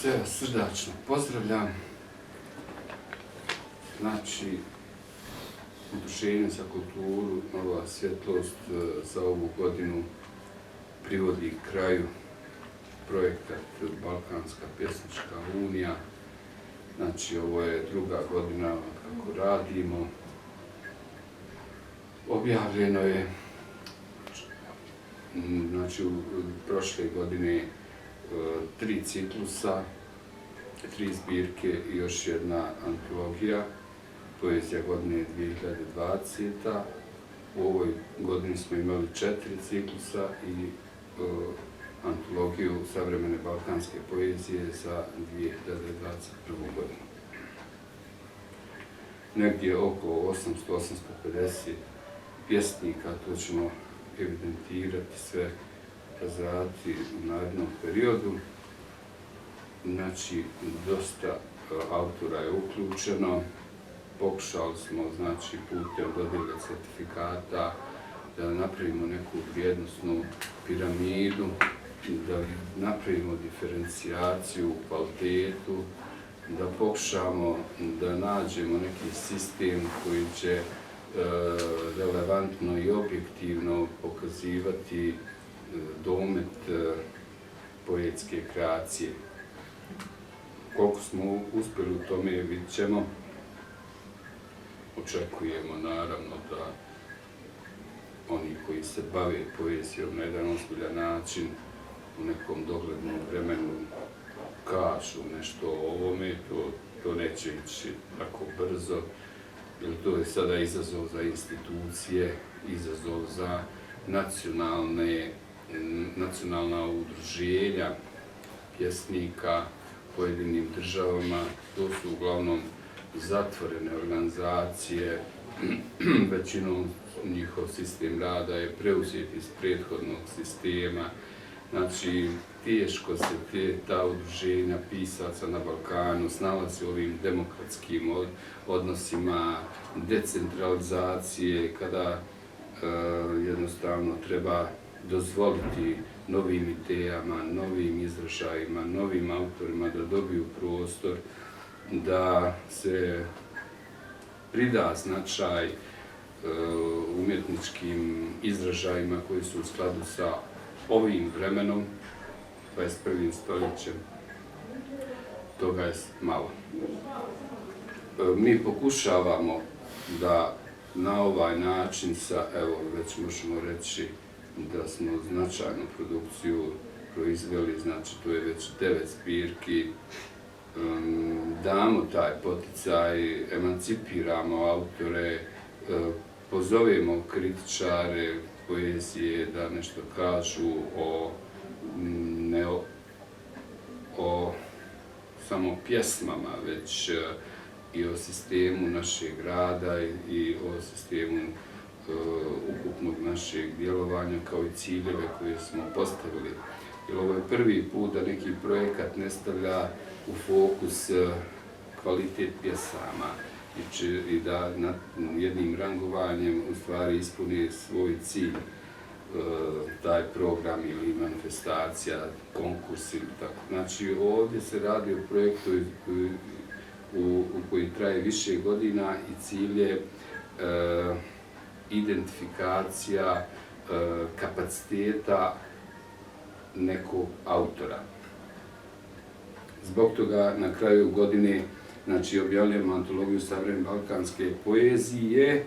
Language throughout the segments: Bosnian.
sve srdačno pozdravljam. Znači, Udruženje za kulturu Nova svjetlost za ovu godinu privodi kraju projekat Balkanska pjesnička unija. Znači, ovo je druga godina kako radimo. Objavljeno je znači, u prošle godine 3 ciklusa, 3 zbirke i još jedna antologija, poezija godine 2020. U ovoj godini smo imali 4 ciklusa i antologiju savremene balkanske poezije za 2021. godinu. Negdje oko 800-850 pjesnika, to ćemo evidentirati sve razraditi u narednom periodu. Znači, dosta autora je uključeno. Pokušali smo, znači, putem dodjele certifikata da napravimo neku vrijednosnu piramidu, da napravimo diferencijaciju u kvalitetu, da pokušamo da nađemo neki sistem koji će relevantno i objektivno pokazivati domet poetske kreacije. Koliko smo uspjeli u tome vidjet ćemo. Očekujemo naravno da oni koji se bave poezijom na jedan ozbiljan način u nekom doglednom vremenu kažu nešto o ovome, to neće ići tako brzo, jer to je sada izazov za institucije, izazov za nacionalna udruženja pjesnika pojedinim državama. To su uglavnom zatvorene organizacije, većinom njihov sistem rada je preuzet iz prethodnog sistema. Znači, teško se ta udruženja pisaca na Balkanu snalazi u ovim demokratskim odnosima, decentralizacije, kada jednostavno treba dozvoliti novim idejama, novim izražajima, novim autorima da dobiju prostor, da se prida značaj umjetničkim izražajima koji su u skladu sa ovim vremenom, 21. stoljećem. Toga je malo. Mi pokušavamo da na ovaj način evo, već možemo reći da smo značajnu produkciju proizveli, znači to je već 9 zbirki, damo taj poticaj, emancipiramo autore, pozovemo kritičare poezije da nešto kažu ne o samo pjesmama, već i o sistemu našeg rada i o sistemu ukupnog našeg djelovanja kao i ciljeve koje smo postavili. Jer ovo je prvi put da neki projekat ne stavlja u fokus kvalitet pjesama i da jednim rangovanjem u stvari ispuni svoj cilj, taj program ili manifestacija, konkurs ili tako. Znači, ovdje se radi o projektu koji traje više godina i cilj je identifikacija kapaciteta nekog autora. Zbog toga na kraju godine, znači, objavljujemo antologiju savremene balkanske poezije,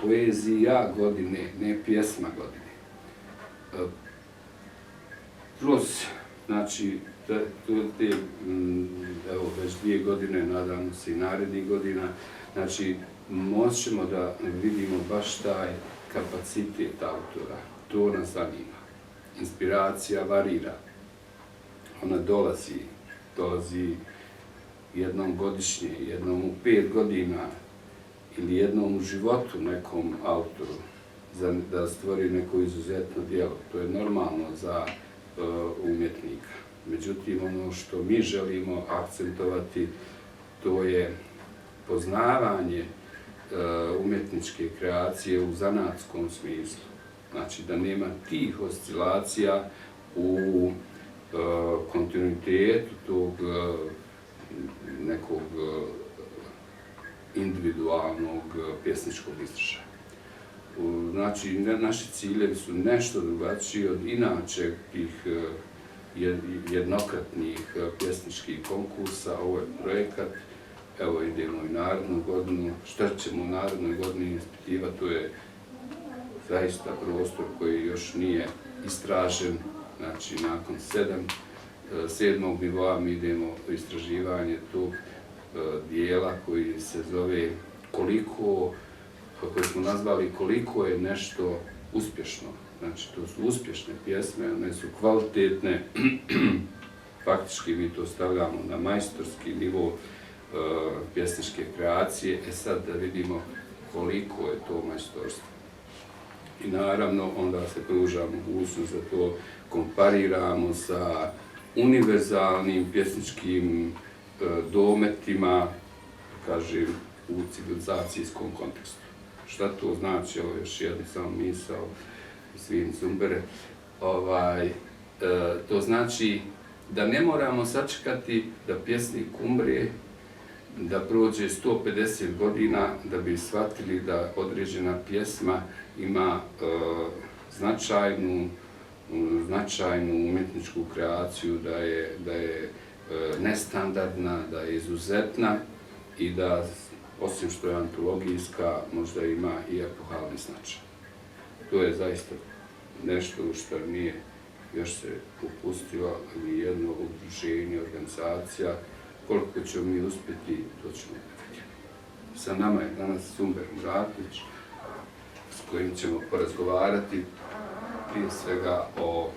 poezija godine, ne pjesma godine. Plus, znači, evo, već 2 godine, nadam se i narednih godina, znači, možemo da vidimo baš taj kapacitet autora. To nas zanima. Inspiracija varira. Ona dolazi jednom godišnje, jednom u 5 godina ili jednom u životu nekom autoru da stvori neko izuzetno djelo. To je normalno za umjetnika. Međutim, ono što mi želimo akcentovati, to je poznavanje umjetničke kreacije u zanatskom smislu. Znači, da nema tih oscilacija u kontinuitetu tog nekog individualnog pjesničkog izražaja. Znači, naši ciljevi su nešto drugačiji od inače tih jednokratnih pjesničkih konkursa. Ovo je projekat, evo idemo i narednu godinu. Šta ćemo u narednoj godini ispitivati, to je zaista prostor koji još nije istražen. Znači, nakon 7. nivoa mi idemo u istraživanje tog dijela koji se zove koji smo nazvali koliko je nešto uspješno. Znači, to su uspješne pjesme, one su kvalitetne, faktički mi to stavljamo na majstorski nivo pjesničke kreacije, sad da vidimo koliko je to majstorstvo. I naravno, onda se pruža mogućnost da to kompariramo sa univerzalnim pjesničkim dometima, kažem, u civilizacijskom kontekstu. Šta to znači? Ovo je još jedna samo misao, svim Zumbere. To znači da ne moramo sačekati da pjesnik umre, da prođe 150 godina da bi shvatili da određena pjesma ima značajnu umjetničku kreaciju, da je nestandardna, da je izuzetna i da, osim što je antologijska, možda ima i epohalni značaj. To je zaista nešto u što nije još se upustilo ni jedno udruženje, organizacija. Koliko ćemo mi uspjeti, to ćemo vidjeti. Sa nama je danas Zumber Muratlić, s kojim ćemo porazgovarati prije svega o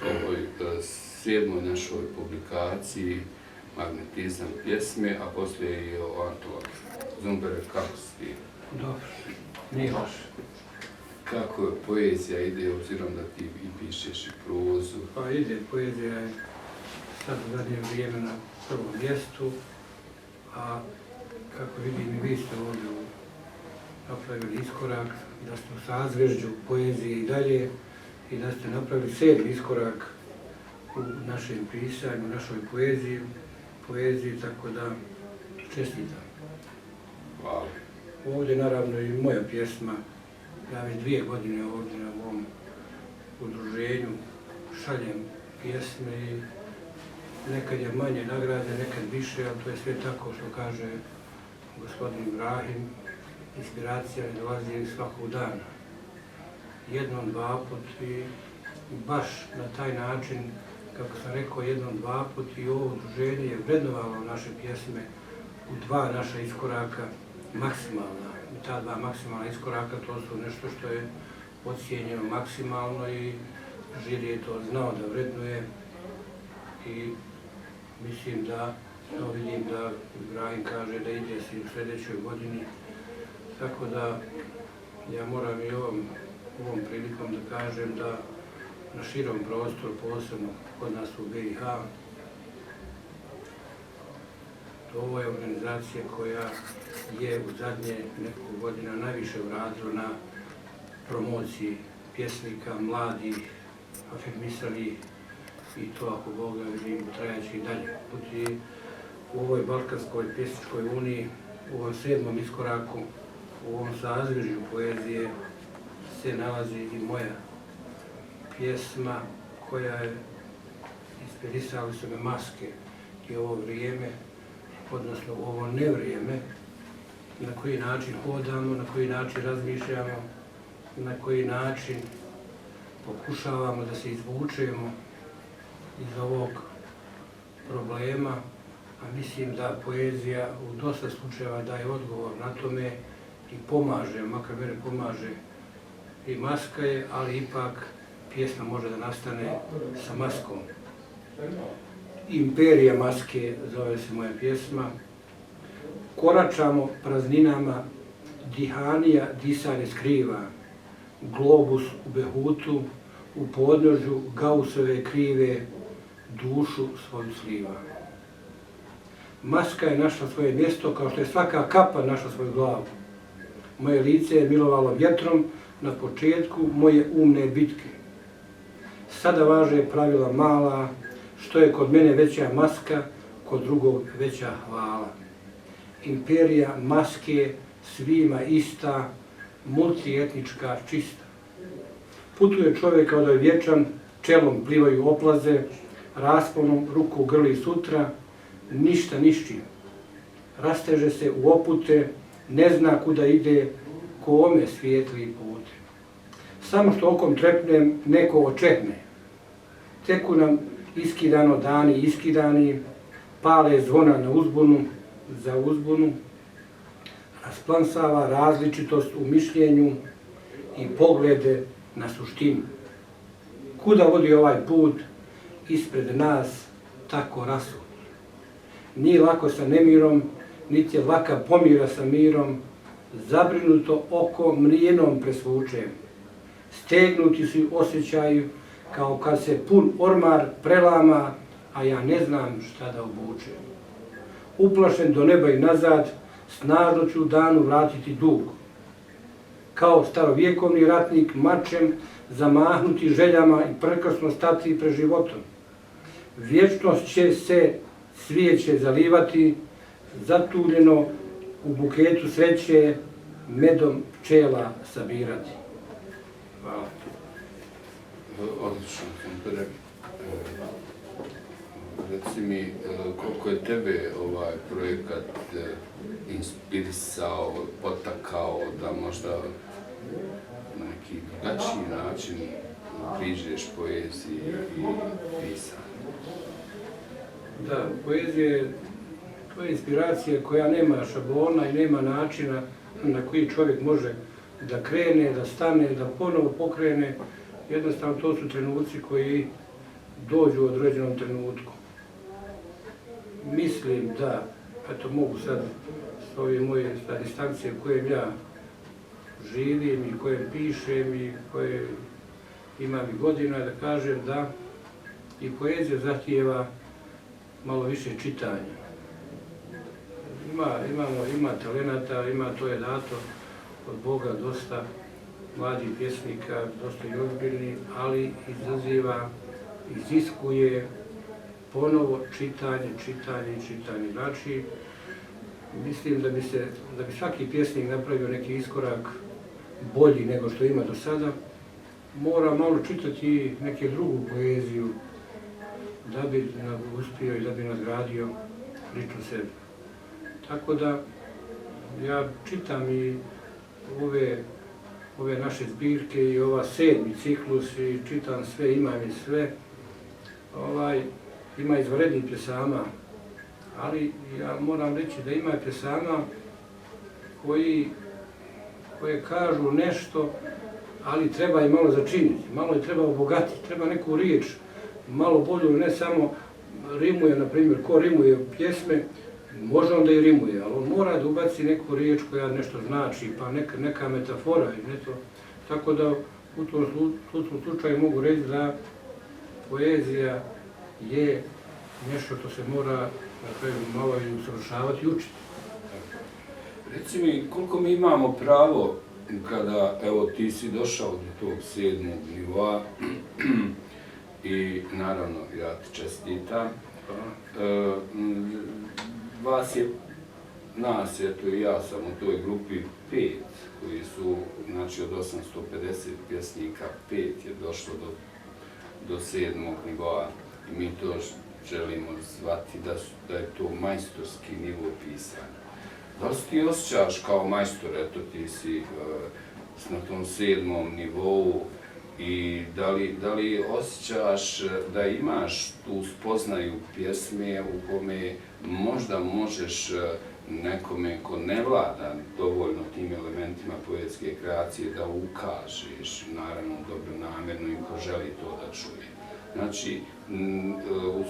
ovoj 7. našoj publikaciji Magnetizam pjesme, a poslije i o antologiji. Zumbere, kako si ti? Dobro, nije loše. Kako poezija ide, obzirom da ti i pišeš i prozu? Pa ide, poezija je sad u zadnje vrijeme na prvom mjestu, a kako vidim i vi ste ovdje napravili iskorak, da ste u sazvežđu poezije i dalje i da ste napravili 7. iskorak u našem pisanju, u našoj poeziji, tako da čestitam. Hvala. Ovdje naravno i moja pjesma, ja već 2 godine ovdje na ovom udruženju šaljem pjesme i nekad je manje nagrade, nekad više, ali to je sve tako što kaže gospodin Ibrahim, inspiracija ne dolazi svakog dana. Jednom, dvaput i baš na taj način, kako sam rekao, jednom, dvaput i ovo udruženje je vrednovalo naše pjesme u 2 naša iskoraka maksimalna. I ta 2 maksimalna iskoraka to su nešto što je ocijenjeno maksimalno i žiri je to znao da vrednuje i mislim da, vidim da Ibrahim kaže da ide se u sljedećoj godini, tako da ja moram i ovom prilikom da kažem da na širom prostoru, posebno kod nas u BiH, ovo je organizacija koja je u zadnje nekoliko godina najviše uradila na promociji pjesnika, mladih, afirmisali i to ako Boga vidim trajaći i dalje. U ovoj Balkanskoj pjesničkoj uniji, u ovom 7. iskoraku, u ovom sazvežju poezije se nalazi i moja pjesma koja je inspirisali su me maske i ovo vrijeme, odnosno ovo nevrijeme, na koji način hodamo, na koji način razmišljamo, na koji način pokušavamo da se izvučemo iz ovog problema, a mislim da poezija u dosta slučajeva daje odgovor na tome i pomaže, makar mene pomaže i maska je, ali ipak pjesma može da nastane sa maskom. Imperija maske zove se moja pjesma. Koračamo prazninama, dihanija disanje skriva, globus u behutu, u podnožju Gaussove krive, dušu svoju sliva. Maska je našla svoje mjesto kao što je svaka kapa našla svoju glavu. Moje lice je milovalo vjetrom na početku moje umne bitke. Sada važe pravila mala, što je kod mene veća maska, kod drugog veća hvala. Imperija maske, svima ista, multietnička čista. Putuje čovjek kao da je vječan, čelom plivaju oplaze, rasponom ruku grli sutra, ništa nišćim. Rasteže se u opute, ne zna kuda ide, kome svijetli pute. Samo što okom trepnem, neko očekne. Teku nam iskidano dani iskidani, pale zvona na uzbunu, za uzbunu, rasplansava različitost u mišljenju i poglede na suštinu. Kuda vodi ovaj put, ispred nas tako rasud. Nije lako sa nemirom, niti je laka pomira sa mirom, zabrinuto oko mrijenom presvučem. Stegnuti su osjećaju kao kad se pun ormar prelama, a ja ne znam šta da obučem. Uplašen do neba i nazad, snažno ću danu vratiti dug. Kao starovjekovni ratnik mačem zamahnuti željama i prekrasno stati pred životom. Vječnost će se svijeće zalivati, zatuljeno u buketu sreće, medom pčela sabirati. Hvala. Odlično, Kempere. Reci mi, koliko je tebe ovaj projekat inspirisao, potakao da možda na neki drugačiji način priđeš poeziji i pisanju? Da, poezija to je inspiracija koja nema šablona i nema načina na koji čovjek može da krene, da stane, da ponovo pokrene. Jednostavno to su trenuci koji dođu u određenom trenutku. Mislim da, eto mogu sad s ove moje distancije u kojem ja živim i kojem pišem i koje imam i godina, da kažem da i poezija zahtijeva malo više čitanja. Ima talenata, to je dato od Boga dosta mladih pjesnika, dosta i ozbiljni, ali iziskuje ponovo čitanje. Znači, mislim da bi svaki pjesnik napravio neki iskorak bolji nego što ima do sada, mora malo čitati neke drugu poeziju da bi uspio i da bi nadgradio lično sebe. Tako da ja čitam i ove naše zbirke i ova 7. ciklus i čitam sve, imam i sve. Ima izvanrednih pjesama, ali ja moram reći da ima pjesama koje kažu nešto, ali treba i malo začiniti, malo je treba obogatiti, treba neku riječ malo bolju, ne samo rimuje, na primjer, ko rimuje pjesme, može onda i rimuje, ali on mora da ubaci neku riječ koja nešto znači, pa neka metafora i nešto. Tako da u tom slučaju mogu reći da poezija je nešto što se mora na kraju malo i usavršavati i učiti. Reci mi, koliko mi imamo pravo kada, evo, ti si došao do tog 7. nivoa i naravno ja ti čestitam. Nas je, to i ja sam u toj grupi 5 koji su, znači od 850 pjesnika, 5 je došlo do 7. nivoa i mi to želimo zvati da je to majstorski nivo pisanja. Da li ti osjećaš kao majstor, eto ti si na tom 7. nivou i da li osjećaš da imaš tu spoznaju pjesme u kome možda možeš nekome ko ne vlada dovoljno tim elementima poetske kreacije da ukažeš, naravno dobronamjerno i ko želi to da čuje. Znači, u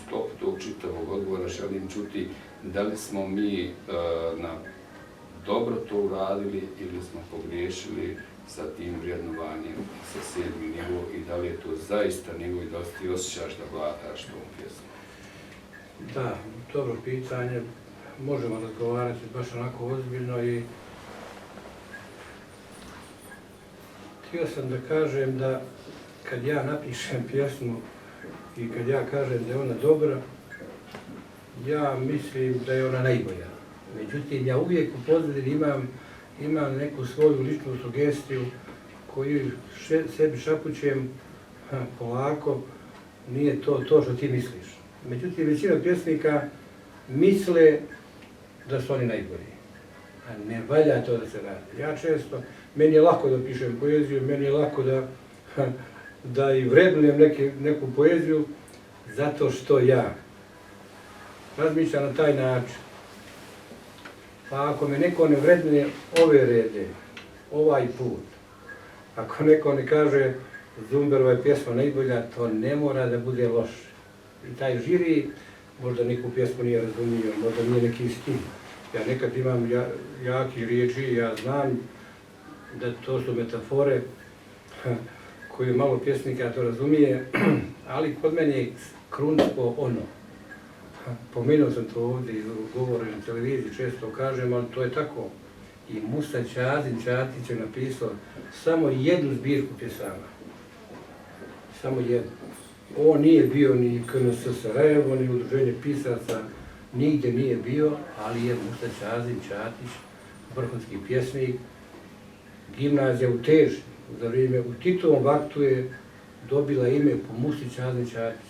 sklopu tog čitavog odgovora želim čuti da li smo mi dobro to uradili ili smo pogriješili sa tim vrednovanjem sa 7. nivo i da li je to zaista nivo i da li ti osjećaš da vladaš tom pjesmom? Da, dobro pitanje. Možemo razgovarati baš onako ozbiljno i htio sam da kažem da kad ja napišem pjesmu i kad ja kažem da je ona dobra, ja mislim da je ona najbolja. Međutim, ja uvijek u pozadini imam neku svoju ličnu sugestiju koju sebi šapućem polako, nije to što ti misliš. Međutim, većina pjesnika misle da su oni najbolji. A ne valja to da se radi. Ja često, meni je lako da pišem poeziju, meni je lako da i vrednujem neku poeziju, zato što ja razmišljam na taj način. Pa ako me neko ne vrednuje ove rede, ovaj put, ako neko ne kaže Zumberova je pjesma najbolja, to ne mora da bude loše. I taj žiri možda neku pjesmu nije razumio, možda nije neki stil. Ja nekad imam jaki riječi, ja znam da to su metafore koje malo pjesnika to razumije, ali kod mene je krunsko ono. Pomenuo sam to ovdje u govoru na televiziji, često kažem, ali to je tako. I Musa Čazin Čatić je napisao samo jednu zbirku pjesama. Samo jednu. On nije bio ni KNS Sarajevo, ni udruženje pisaca, nigdje nije bio, ali je Musa Čazin Čatić, vrhunski pjesnik, gimnazija u Teži, za vrijeme u Titovom vaktu je dobila ime po Musi Čazin Čatić.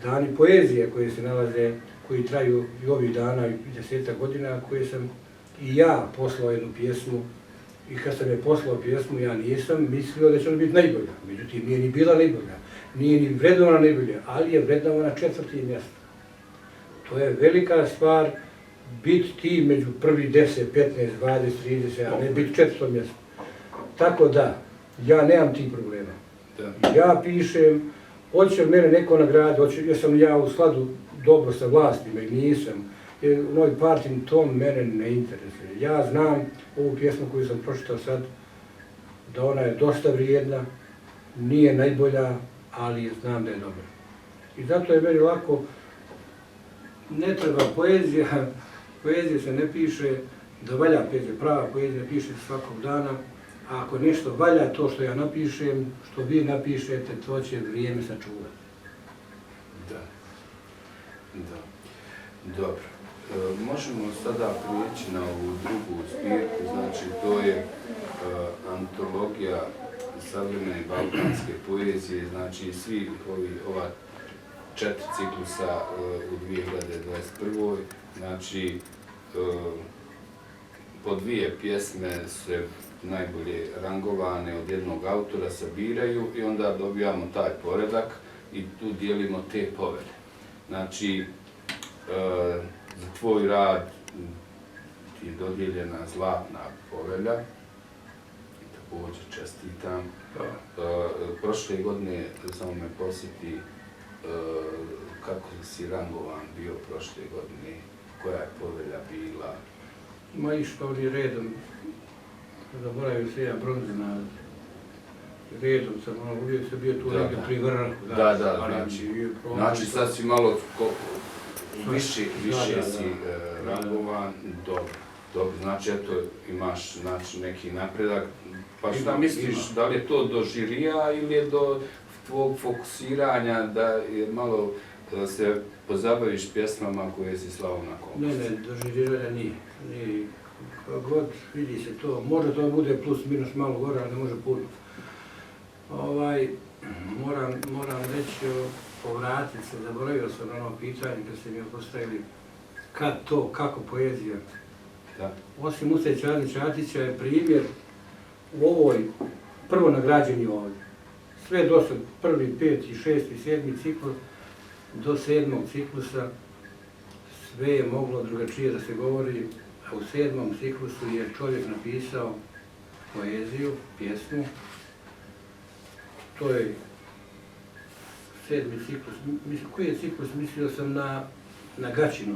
Dani poezije koje se nalaze, koji traju i ovih dana i 10 godina, koje sam i ja poslao jednu pjesmu, i kad sam je poslao pjesmu, ja nisam mislio da će ona biti najbolja. Međutim, nije ni bila najbolja, nije ni vrednovana najbolja, ali je vrednovana 4. mjesto. To je velika stvar biti ti među prvi 10, 15, 20, 30, a ne biti 4. mjesto. Tako da, ja nemam tih problema. Ja pišem, hoće mene neko nagraditi, jesam ja u skladu dobro sa vlastima i nisam. U moj partiji to mene ne interesuje. Ja znam ovu pjesmu koju sam pročitao sad, da ona je dosta vrijedna, nije najbolja, ali znam da je dobra. I zato je meni lako, ne treba poezija se ne piše da valja poezija, prava poezija piše se svakog dana, a ako nešto valja to što ja napišem, što vi napišete, to će vrijeme sačuvati. Da. Dobro. Možemo sada prijeći na ovu drugu zbirku, znači to je antologija savremene balkanske poezije, znači svi ova 4 ciklusa u 2021. Znači po 2 pjesme se najbolje rangovane od jednog autora sabiraju i onda dobijamo taj poredak i tu dijelimo te povede. Znači, za tvoj rad ti je dodijeljena Zlatna povelja, također čestitam. Prošle godine, samo me posjeti, kako si rangovan bio prošle godine, koja je povelja bila? Ma išlo ovdje redom, zaboravio se ja bronzina, redom sam, uvijek sam bio tu negdje pri vrhu. Znači sad si malo više si rangovan, dobro, znači eto imaš neki napredak, pa šta misliš, da li je to do žirija ili je do tvog fokusiranja da je malo se pozabaviš pjesmama koje si slao na konkurs? Ne, do žirija nije. God vidi se to, može to bude plus minus malo gore, ali ne može puno. Moram reći, povratiti se, zaboravio sam na ono pitanje kad ste mi postavili kad to, kako poezija. Da. Osim Muse Čazin Čatića je primjer u ovoj prvo nagrađeni ovdje. Sve do sad, 1., 5., 6., 7. ciklus, do 7. ciklusa sve je moglo drugačije da se govori, a u 7. ciklusu je čovjek napisao poeziju, pjesmu. To je 7. ciklus. Koji je ciklus? Mislio sam na Gačinu.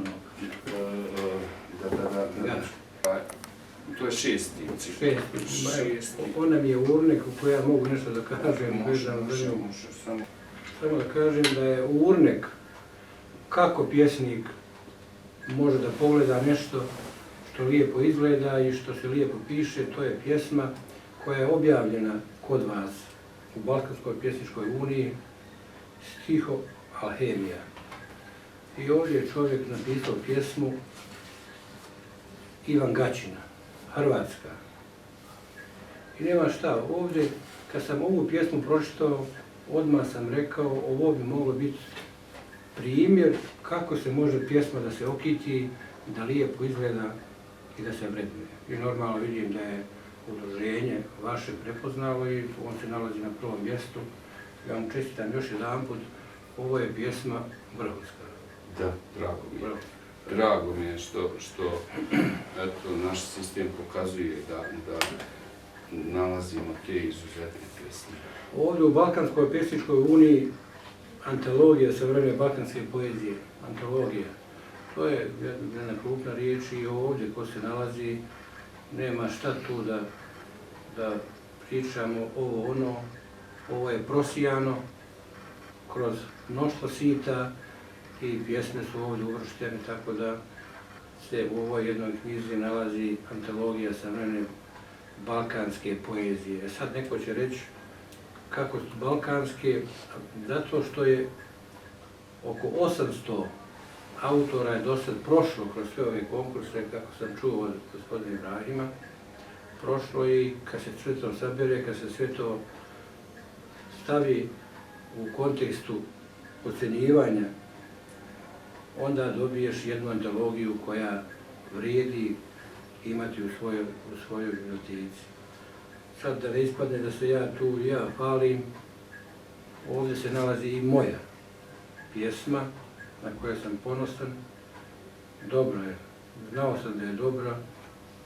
To je 6. ciklus. Ona mi je urnik u kojoj ja mogu nešto da kažem. Samo da kažem da je urnik kako pjesnik može da pogleda nešto što lijepo izgleda i što se lijepo piše, to je pjesma koja je objavljena kod vas u Balkanskoj pjesničkoj uniji Stiho Alhemija. I ovdje je čovjek napisao pjesmu Ivan Gaćina, Hrvatska. I nema šta, ovdje kad sam ovu pjesmu pročitao, odmah sam rekao ovo bi moglo biti primjer kako se može pjesma da se okiti, da lijepo izgleda i da se vrednuje. I normalno vidim da je udruženje vaše prepoznalo i on se nalazi na prvom mjestu. Ja vam čestitam još jedanput, ovo je pjesma vrhunska. Da, drago mi je. Drago mi je što eto, naš sistem pokazuje da nalazimo te izuzetne pjesme. Ovdje u Balkanskoj pjesničkoj uniji antologija savremene balkanske poezije, antologija. To je jedna krupna riječ i ovdje ko se nalazi nema šta tu da pričamo ovo ono, ovo je prosijano kroz mnoštvo sita i pjesme su ovdje uvrštene, tako da se u ovoj jednoj knjizi nalazi antologija savremene balkanske poezije. Sad neko će reći kako su balkanske, zato što je oko 800 autora je do sad prošlo kroz sve ove konkurse, kako sam čuo od gospodina Ibrahima, prošlo i kad se sve to sabere, kad se sve to stavi u kontekstu ocjenjivanja, onda dobiješ jednu antologiju koja vrijedi imati u svojoj biblioteci. Sad da ne ispadne da se ja tu palim, ovdje se nalazi i moja pjesma na koje sam ponosan. Dobro je, znao sam da je dobra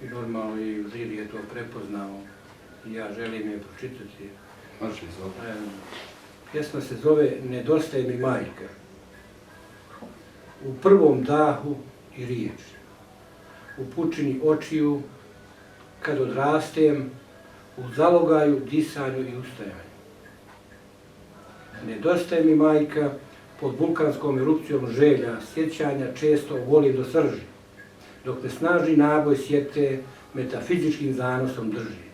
i normalno i žiri je to prepoznao i ja želim je pročitati. Može izvoliti. Pjesma se zove Nedostaje mi majka. U prvom dahu i riječi, u pučini očiju, kad odrastem, u zalogaju, disanju i ustajanju. Nedostaje mi majka, pod vulkanskom erupcijom želja, sjećanja često volim do srži, dok me snažni naboj sjete metafizičkim zanosom drži.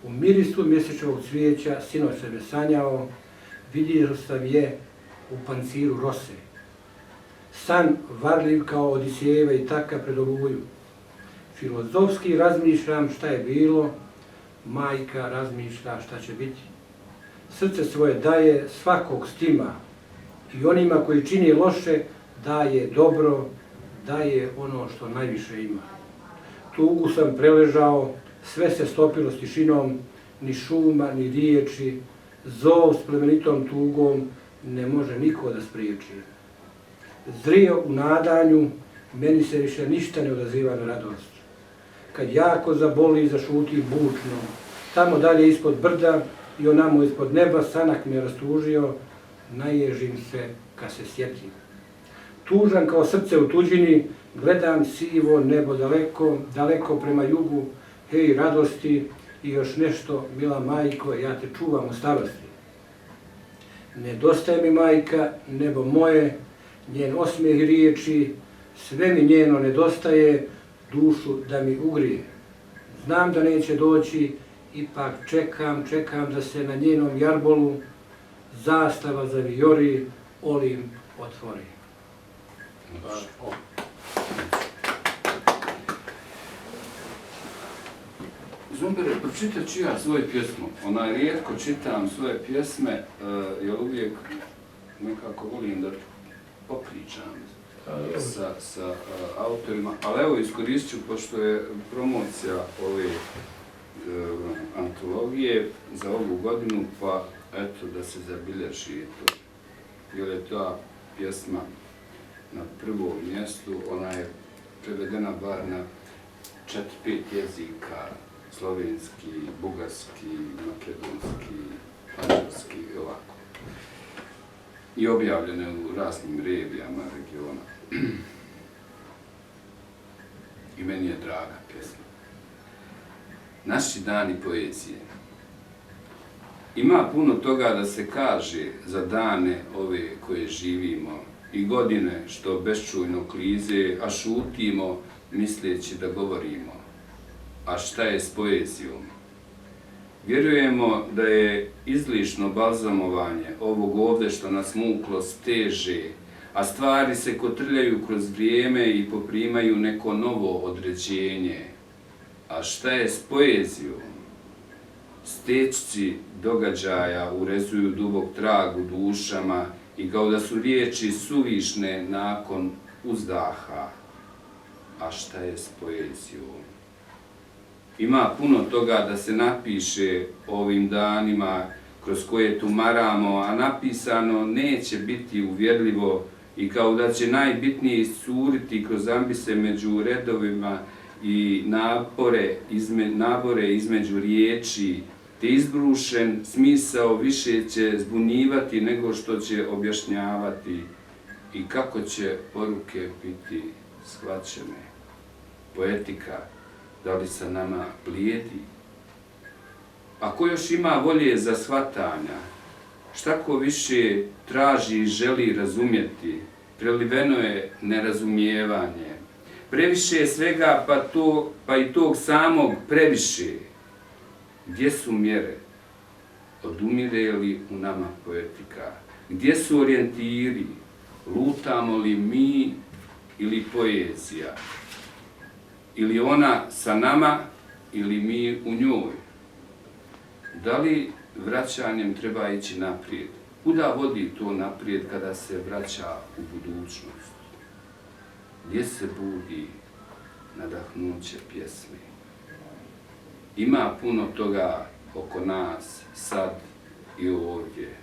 U mirisu mjesečnog cvijeća sinoć se me sanjao, vidio sam je u panciru rose. San varljiv kao Odisijeva i taka pred Oluju. Filozofski razmišljam šta je bilo, majka razmišlja šta će biti. Srce svoje daje svakog stima i onima koji čini loše daje dobro, daje ono što najviše ima. Tugu sam preležao, sve se stopilo s tišinom, ni šuma, ni riječi, zov s plemenitom tugom ne može niko da spriječi. Zrio u nadanju, meni se više ništa ne odaziva na radost. Kad jako zaboli, zašuti bučno, tamo dalje ispod brda i onamo ispod neba sanak me rastužio, naježim se kad se sjetim. Tužan kao srce u tuđini, gledam sivo nebo daleko, daleko prema jugu, hej radosti i još nešto, mila majko, ja te čuvam u starosti. Nedostaje mi majka, nebo moje, njen osmijeh i riječi, sve mi njeno nedostaje, dušu da mi ugrije. Znam da neće doći, ipak čekam da se na njenom jarbolu zastava zavijori, olim otvori. Zumbere, pročitat ću ja svoju pjesmu. Rijetko čitam svoje pjesme, jer uvijek nekako volim da popričam sa autorima, ali evo iskoristit ću, pošto je promocija ove antologije za ovu godinu, pa eto da se zabilježi to. Jer je ta pjesma na prvom mjestu, ona je prevedena bar na 4-5 jezika, slovenski, bugarski, makedonski, mađarski i ovako. I objavljene u raznim regijama regiona. I meni je draga pjesma. Naši dani poezije. Ima puno toga da se kaže za dane ove koje živimo i godine što beščujno klize, a šutimo misleći da govorimo. A šta je s poezijom? Vjerujemo da je izlišno balzamovanje ovog ovdje što nas muklo steže, a stvari se kotrljaju kroz vrijeme i poprimaju neko novo određenje. A šta je s poezijom? Stečci događaja urezuju dubok trag u dušama i kao da su riječi suvišne nakon uzdaha. A šta je s poezijom? Ima puno toga da se napiše ovim danima kroz koje tumaramo, a napisano neće biti uvjerljivo i kao da će najbitnije iscuriti kroz ambise među redovima i nabore između riječi, te izbrušen smisao više će zbunjivati nego što će objašnjavati i kako će poruke biti shvaćene. Poetika, da li sa nama blijedi? Ako još ima volje za shvatanja, šta ko više traži i želi razumjeti, preliveno je nerazumijevanje. Previše je svega, pa i tog samog previše. Gdje su mjere? Odumire li u nama poetika? Gdje su orijentiri? Lutamo li mi ili poezija? Ili ona sa nama ili mi u njoj? Da li vraćanjem treba ići naprijed? Kuda vodi to naprijed kada se vraća u budućnost? Gdje se budi nadahnuće pjesme? Ima puno toga oko nas, sad i ovdje,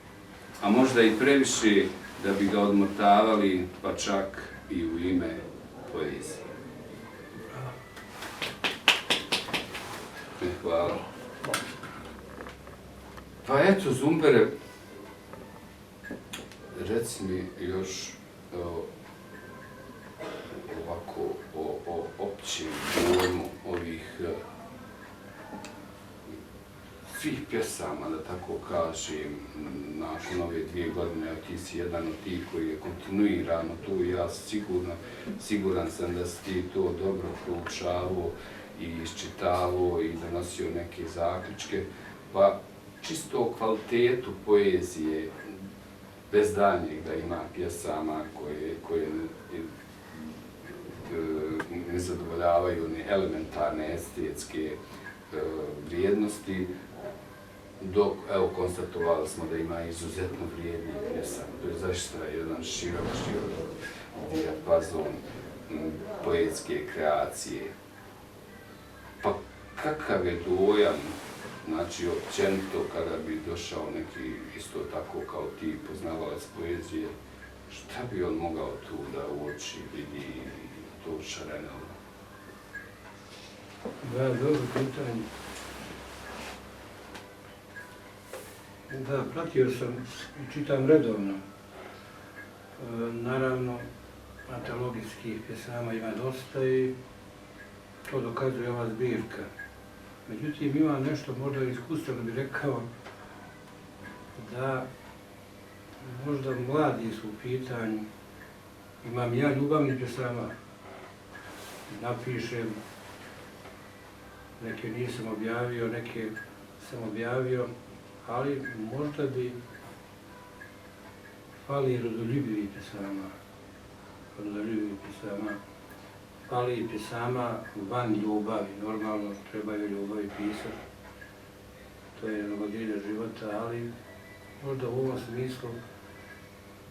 a možda i previše da bi ga odmotavali, pa čak i u ime poezije. Hvala. Pa eto, Zumbere, reci mi još ovako o općem dojmu ovih svih pjesama, da tako kažem, nakon ove 2 godine, ti si jedan od tih koji je kontinuirano tu i ja siguran sam da si ti to dobro proučavao i iščitavao i donosio neke zaključke, pa čisto o kvalitetu poezije, bez daljnjeg da ima pjesama koje ne zadovoljavaju ni elementarne estetske vrijednosti, dok, evo, konstatovali smo da ima izuzetno vrijednih pjesama. To je zaista jedan širok dijapazon poetske kreacije. Pa kakav je dojam, znači općenito kada bi došao neki isto tako kao ti poznavalac poezije, šta bi on mogao tu da uoči, vidi to šarenilo? Da, dobro pitanje. Da, pratio sam i čitam redovno. Naravno, antologijskih pjesama ima dosta i to dokazuje ova zbirka. Međutim, ima nešto možda iskustveno bih rekao da možda mladi su u pitanju. Imam ja ljubavnih pjesama, napišem, neke nisam objavio, neke sam objavio, ali možda bi fali rodoljubivih pjesama, fali i pjesama van ljubavi, normalno trebaju ljubavi pisati, to je melodija života, ali možda u ovom smislu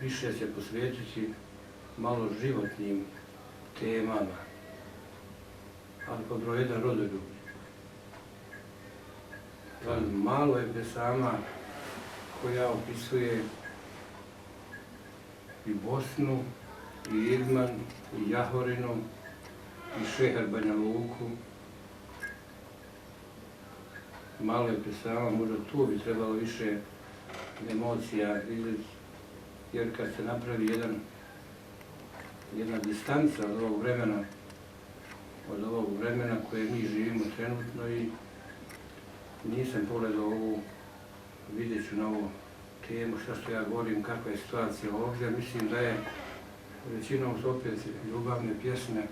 više se posvetiti malo životnim temama, ali pod broj 1 rodoljublje. Malo je pjesama koja opisuje i Bosnu, i Irman, i Jahorinu, i Šeher Banja Luku. Malo je pjesama, možda tu bi trebalo više emocija izreći, jer kad se napravi jedna distanca od ovog vremena koje mi živimo trenutno i nisam pogledao ovu, vidjet ću na ovu temu, što ja govorim, kakva je situacija ovdje. Mislim da je većinom su opet ljubavne pjesme,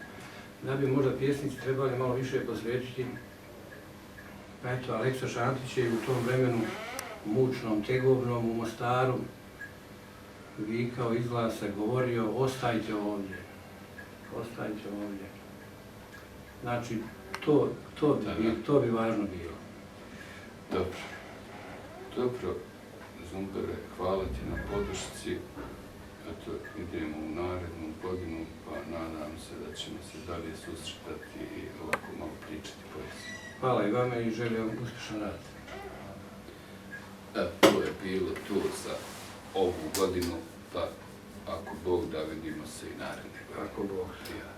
da bi možda pjesnici trebali malo više posvetiti Eto, Aleksa Šantić je u tom vremenu mučnom, tegovnom u Mostaru vikao iz glasa, govorio ostajte ovdje, ostajte ovdje. Znači, to bi važno bilo. Dobro. Dobro, Zumbere, hvala ti na podršci. Eto, idemo u narednu godinu, pa nadam se da ćemo se dalje susretati i ovako malo pričati poeziju. Hvala i vama i želim vam uspješan rad. Evo, to je bilo to za ovu godinu, pa ako Bog da vidimo se i naredne godine. Ako Bog. Ja.